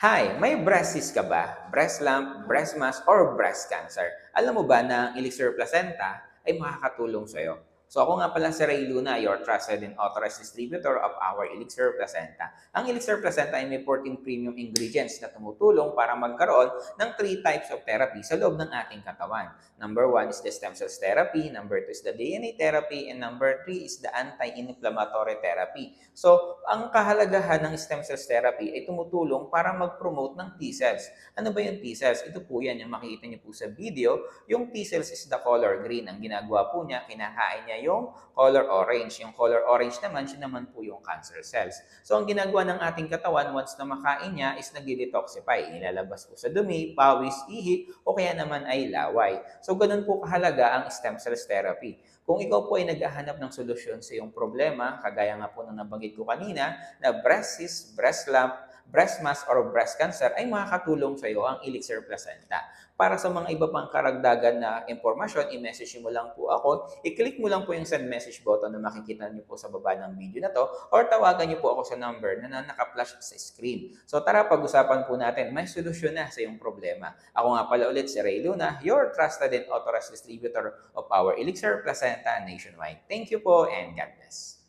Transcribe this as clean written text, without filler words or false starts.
Hi, may breast cyst ka ba? Breast lump, breast mass, or breast cancer? Alam mo ba na ang Elixir Placenta ay makakatulong sa'yo? So ako nga pala si Ray Luna, your trusted and authorized distributor of our Elixir Placenta. Ang Elixir Placenta ay may 14 premium ingredients na tumutulong para magkaroon ng 3 types of therapy sa loob ng ating katawan. Number 1 is the stem cells therapy, number 2 is the DNA therapy, and number 3 is the anti-inflammatory therapy. So, ang kahalagahan ng stem cells therapy ay tumutulong para mag-promote ng T-cells. Ano ba yung T-cells? Ito po yan, yung makikita niyo po sa video. Yung T-cells is the color green. Ang ginagawa po niya, kinakain niya yung color orange. Yung color orange naman, siya naman po yung cancer cells. So, ang ginagawa ng ating katawan, once na makain niya, is nag-detoxify. Ilalabas po sa dumi, pawis, ihi, o kaya naman ay laway. So, ganun po kahalaga ang stem cells therapy. Kung ikaw po ay naghahanap ng solusyon sa iyong problema, kagaya nga po ng nabanggit ko kanina, na breast cyst, breast lump, breast mass, or breast cancer, ay makakatulong sa iyo ang Elixir Placenta. Para sa mga iba pang karagdagan na impormasyon, i-message mo lang po ako, i-click mo lang po yung send message button na makikita niyo po sa baba ng video na to, or tawagan niyo po ako sa number na naka-flash sa screen. So tara, pag-usapan po natin, may solusyon na sa iyong problema. Ako nga pala ulit si Ray Luna, your trusted and authorized distributor of our Elixir Placenta nationwide. Thank you po and God bless.